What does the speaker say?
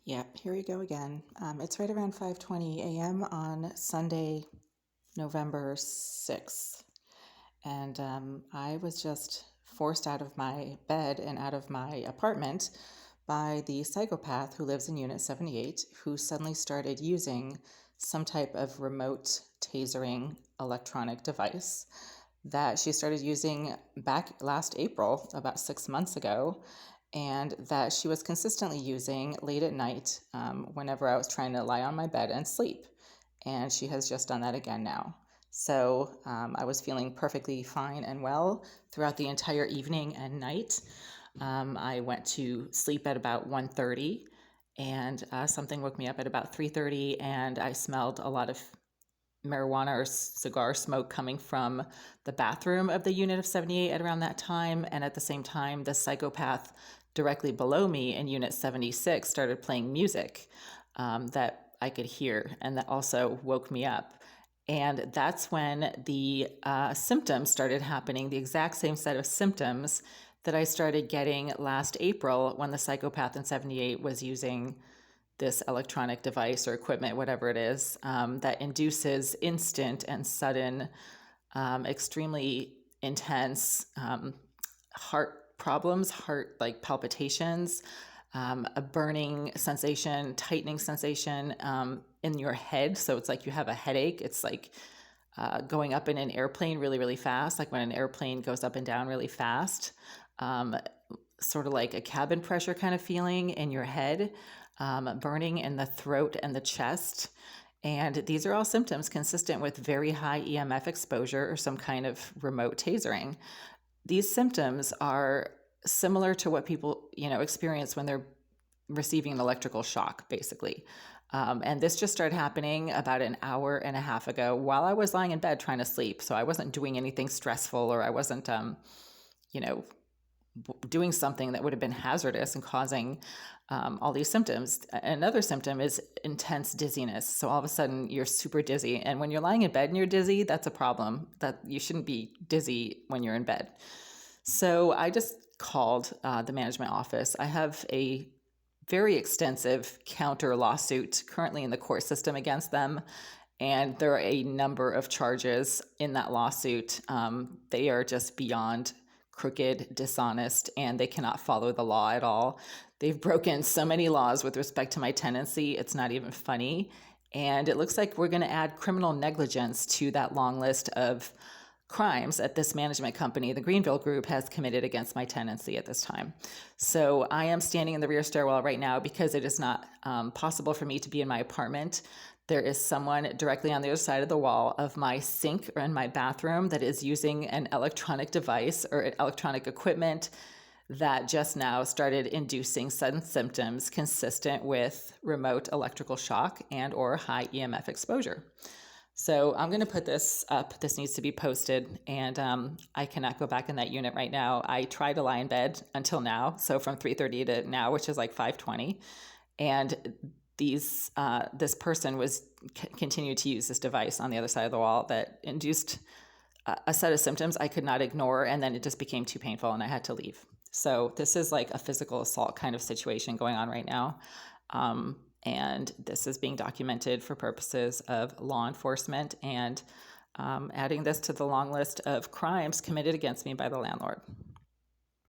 Yep, here we go again. It's right around 5:20 a.m. on Sunday, November 6th. And I was just forced out of my bed and out of my apartment by the psychopath who lives in Unit 78, who suddenly started using some type of remote tasering electronic device that she started using back last April, about 6 months ago, and that she was consistently using late at night whenever I was trying to lie on my bed and sleep. And she has just done that again now. So I was feeling perfectly fine and well throughout the entire evening and night. I went to sleep at about 1:30, and something woke me up at about 3:30, and I smelled a lot of marijuana or cigar smoke coming from the bathroom of the unit of 78 at around that time. And at the same time, the psychopath directly below me in unit 76 started playing music that I could hear, and that also woke me up. And that's when the symptoms started happening, the exact same set of symptoms that I started getting last April when the psychopath in 78 was using this electronic device or equipment, whatever it is, that induces instant and sudden, extremely intense heart problems, heart like palpitations, a burning sensation, tightening sensation in your head. So it's like you have a headache. It's like going up in an airplane really, really fast, like when an airplane goes up and down really fast, sort of like a cabin pressure kind of feeling in your head, burning in the throat and the chest. And these are all symptoms consistent with very high EMF exposure or some kind of remote tasering. These symptoms are similar to what people, experience when they're receiving an electrical shock, basically. And this just started happening about an hour and a half ago while I was lying in bed trying to sleep. So I wasn't doing anything stressful, or I wasn't, doing something that would have been hazardous and causing all these symptoms. Another symptom is intense dizziness. So all of a sudden you're super dizzy. And when you're lying in bed and you're dizzy, that's a problem. That you shouldn't be dizzy when you're in bed. So I just called the management office. I have a very extensive counter lawsuit currently in the court system against them. And there are a number of charges in that lawsuit. They are just beyond crooked, dishonest, and they cannot follow the law at all. They've broken so many laws with respect to my tenancy, it's not even funny. And it looks like we're going to add criminal negligence to that long list of crimes that this management company, the Greenville Group, has committed against my tenancy at this time. So I am standing in the rear stairwell right now because it is not possible for me to be in my apartment. There is someone directly on the other side of the wall of my sink or in my bathroom that is using an electronic device or electronic equipment that just now started inducing sudden symptoms consistent with remote electrical shock and or high EMF exposure. So I'm going to put this up. This needs to be posted, and I cannot go back in that unit right now. I tried to lie in bed until now, so from 3:30 to now, which is like 5:20, and this person was continued to use this device on the other side of the wall that induced a set of symptoms I could not ignore, and then it just became too painful and I had to leave. So this is like a physical assault kind of situation going on right now. And this is being documented for purposes of law enforcement and adding this to the long list of crimes committed against me by the landlord.